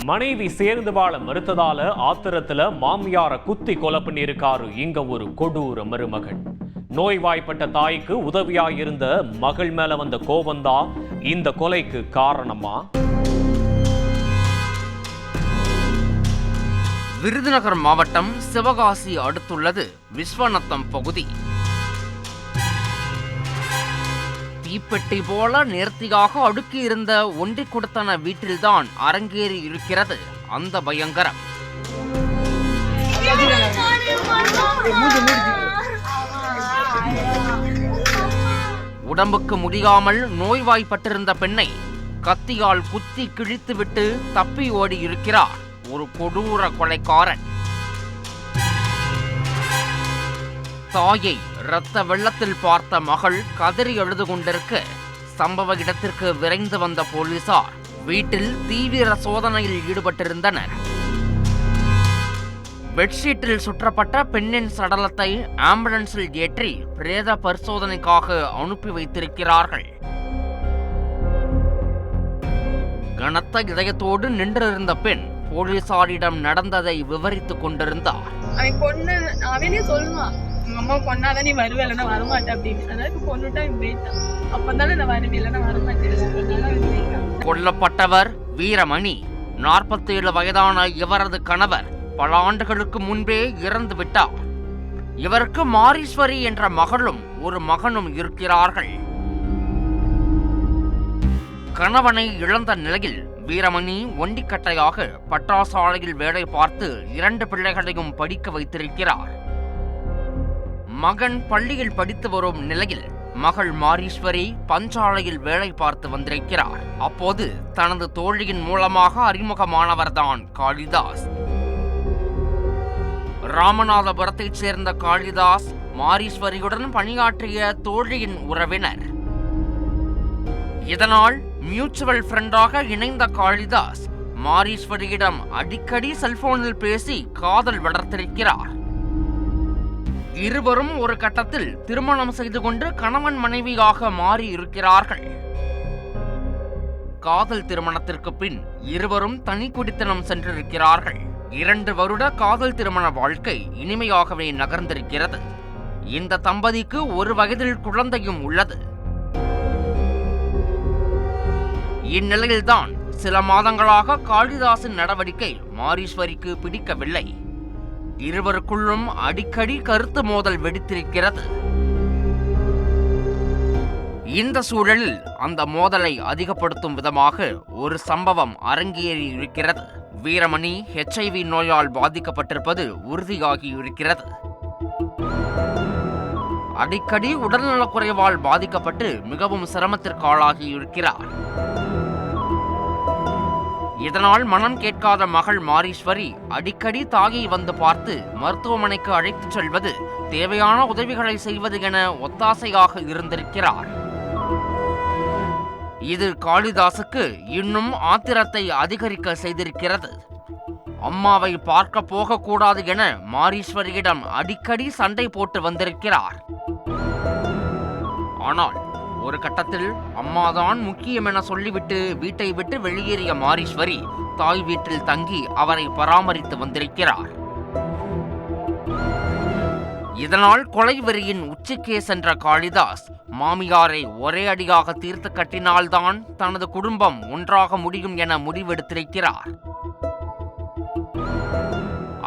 மனைவி சேர்ந்து வாழ மறுத்ததால ஆத்திரத்துல மாமியார குத்தி கொலை பண்ணியிருக்காரு இங்க ஒரு கொடூர மருமகன். நோய்வாய்ப்பட்ட தாய்க்கு உதவியாயிருந்த மகள் மேல வந்த கோபம்தான் இந்த கொலைக்கு காரணமா? விருதுநகர் மாவட்டம் சிவகாசி அடுத்துள்ளது விஸ்வநத்தம் பகுதி. தீப்பெட்டி போல நேர்த்தியாக அடுக்கியிருந்த ஒண்டி கொடுத்தன வீட்டில்தான் அரங்கேறி இருக்கிறது அந்த பயங்கரம். உடம்புக்கு முடியாமல் நோய்வாய்ப்பட்டிருந்த பெண்ணை கத்தியால் குத்தி கிழித்துவிட்டு தப்பி ஓடி இருக்கிறார் ஒரு கொடூர கொலைக்காரன். தாயை இரத்த வெள்ளத்தில் பார்த்த மகள் கதறி அழுது கொண்டிருக்க சம்பவ இடத்திற்கு விரைந்து வந்த போலீசார் வீட்டில் தீவிர சோதனையில் ஈடுபட்டிருந்தனர். பெட்ஷீட்டில் சுற்றப்பட்ட பெண்ணின் சடலத்தை ஆம்புலன்ஸில் ஏற்றி பிரேத பரிசோதனைக்காக அனுப்பி வைத்திருக்கிறார்கள். கனத்த இதயத்தோடு நின்றிருந்த பெண் போலீசாரிடம் நடந்ததை விவரித்துக் கொண்டிருந்தார். அவனே சொல்லுவான், உங்க அம்மா கொண்டாதான் நீ வருவேன், இல்லைன்னா வரமாட்டேன் அப்படின்னு. அதாவது பொண்ணுட்டா போயிட்டான், அப்பதானே நான் வருவேன், இல்லைன்னா வரமாட்டேன். கொல்லப்பட்டவர் வீரமணி. 47 வயதான இவரது கணவர் பல ஆண்டுகளுக்கு முன்பே இறந்து விட்டார். இவருக்கு மாரீஸ்வரி என்ற மகளும் ஒரு மகனும் இருக்கிறார்கள். கணவனை இழந்த நிலையில் வீரமணி ஒண்டிக்கட்டையாக பட்டாசாலையில் வேலை பார்த்து 2 பிள்ளைகளையும் படிக்க வைத்திருக்கிறார். மகன் பள்ளியில் படித்து வரும் நிலையில் மகள் மாரீஸ்வரி பஞ்சாலையில் வேலை பார்த்து வந்திருக்கிறார். அப்போது தனது தோழியின் மூலமாக அறிமுகமானவர்தான் காளிதாஸ். ராமநாதபுரத்தைச் சேர்ந்த காளிதாஸ் மாரீஸ்வரியுடன் பணியாற்றிய தோழியின் உறவினர். இதனால் மியூச்சுவல் ஃப்ரெண்டாக இணைந்த காளிதாஸ் மாரீஸ்வரியிடம் அடிக்கடி செல்போனில் பேசி காதல் வளர்த்திருக்கிறார். இருவரும் ஒரு கட்டத்தில் திருமணம் செய்து கொண்டு கணவன் மனைவியாக மாறி இருக்கிறார்கள். காதல் திருமணத்திற்கு பின் இருவரும் தனி குடித்தனம் சென்றிருக்கிறார்கள். 2 வருட காதல் திருமண வாழ்க்கை இனிமையாகவே நகர்ந்திருக்கிறது. இந்த தம்பதிக்கு 1 வயதில் குழந்தையும் உள்ளது. இந்நிலையில்தான் சில மாதங்களாக காளிதாசின் நடவடிக்கை மாரீஸ்வரிக்கு பிடிக்கவில்லை. இருவருக்குள்ளும் அடிக்கடி கருத்து மோதல் வெடித்திருக்கிறது. இந்த சூழலில் அந்த மோதலை அதிகப்படுத்தும் விதமாக ஒரு சம்பவம் அரங்கேறி இருக்கிறது. வீரமணி HIV நோயால் பாதிக்கப்பட்டிருப்பது உறுதியாகி இருக்கிறது. அடிக்கடி உடல்நலக்குறைவால் பாதிக்கப்பட்டு மிகவும் சிரமத்திற்கு ஆளாகி இருக்கிறார். இதனால் மனம் கேட்காத மகள் மாரீஸ்வரி அடிக்கடி தாயை வந்து பார்த்து மருத்துவமனைக்கு அழைத்துச் செல்வது, தேவையான உதவிகளை செய்வது என ஒத்தாசையாக இருந்திருக்கிறார். இது காளிதாசுக்கு இன்னும் ஆத்திரத்தை அதிகரிக்க செய்திருக்கிறது. அம்மாவை பார்க்க போகக்கூடாது என மாரீஸ்வரியிடம் அடிக்கடி சண்டை போட்டு வந்திருக்கிறார். ஆனால் ஒரு கட்டத்தில் அம்மாதான் முக்கியம் என சொல்லிவிட்டு வீட்டை விட்டு வெளியேறிய மாரீஸ்வரி தாய் வீட்டில் தங்கி அவரை பராமரித்து வந்திருக்கிறார். இதனால் கொலை வெறியின் உச்சிக்கே சென்ற காளிதாஸ் மாமியாரை ஒரே அடியாக தீர்த்து கட்டினால்தான் தனது குடும்பம் ஒன்றாக முடியும் என முடிவெடுத்திருக்கிறார்.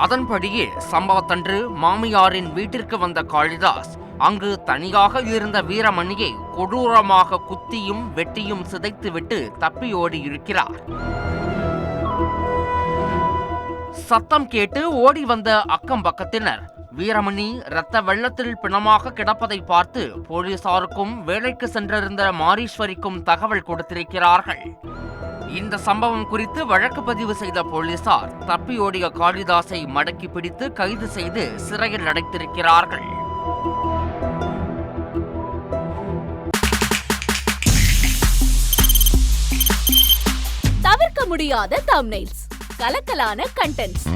அதன்படியே சம்பவத்தன்று மாமியாரின் வீட்டிற்கு வந்த காளிதாஸ் அங்கு தனியாக இருந்த வீரமணியை கொடூரமாக குத்தியும் வெட்டியும் சிதைத்துவிட்டு தப்பி ஓடி இருக்கிறார். சத்தம் கேட்டு ஓடி வந்த அக்கம் பக்கத்தினர் வீரமணி இரத்த வெள்ளத்தில் பிணமாக கிடப்பதை பார்த்து போலீசாருக்கும் வேலைக்கு சென்றிருந்த மாரீஸ்வரிக்கும் தகவல் கொடுத்திருக்கிறார்கள். இந்த சம்பவம் குறித்து வழக்கு பதிவு செய்த போலீசார் தப்பியோடிய காளிதாஸை மடக்கி பிடித்து கைது செய்து சிறையில் அடைத்திருக்கிறார்கள். தவிர்க்க முடியாத தம்ப்நெயில்ஸ், கலக்கலான கண்டென்ட்ஸ்,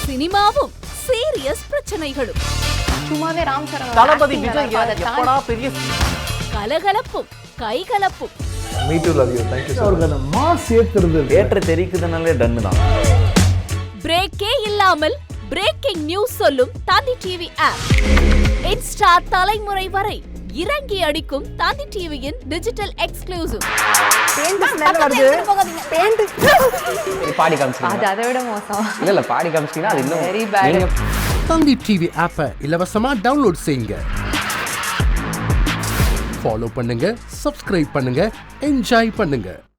சினிமாவும் சீரியஸ் பிரச்சனைகளும், சும்மாவே ராம் சரண் தளபதி விஜய் எப்படா பெரிய கலகலப்பும் கைகலப்பும் me too love you. Thank you sir. அவருக்கு அந்த மாஸ் ஏத்துறது ஏற்ற தெரிக்குதுனாலே டன்னு தான். பிரேக்கே இல்லாமல் பிரேக்கிங் நியூஸ் சொல்லும் தந்தி டிவி ஆப். இன்ஸ்டா தலைமுறை வரை இறங்கி அடிக்கும் தந்தி டிவியின் டிஜிட்டல் எக்ஸ்க்ளூசிவ். பாடி காமிச்சிங்க. அதை விட மோசம். இல்ல பாடி காமிச்சிங்கன்னா அது இன்னும் வெரி பேட். தந்தி டிவி ஆப்பை இலவசமா டவுன்லோட் செய்யுங்க. ஃபாலோ பண்ணுங்க, சப்ஸ்கிரைப் பண்ணுங்க, என்ஜாய் பண்ணுங்க.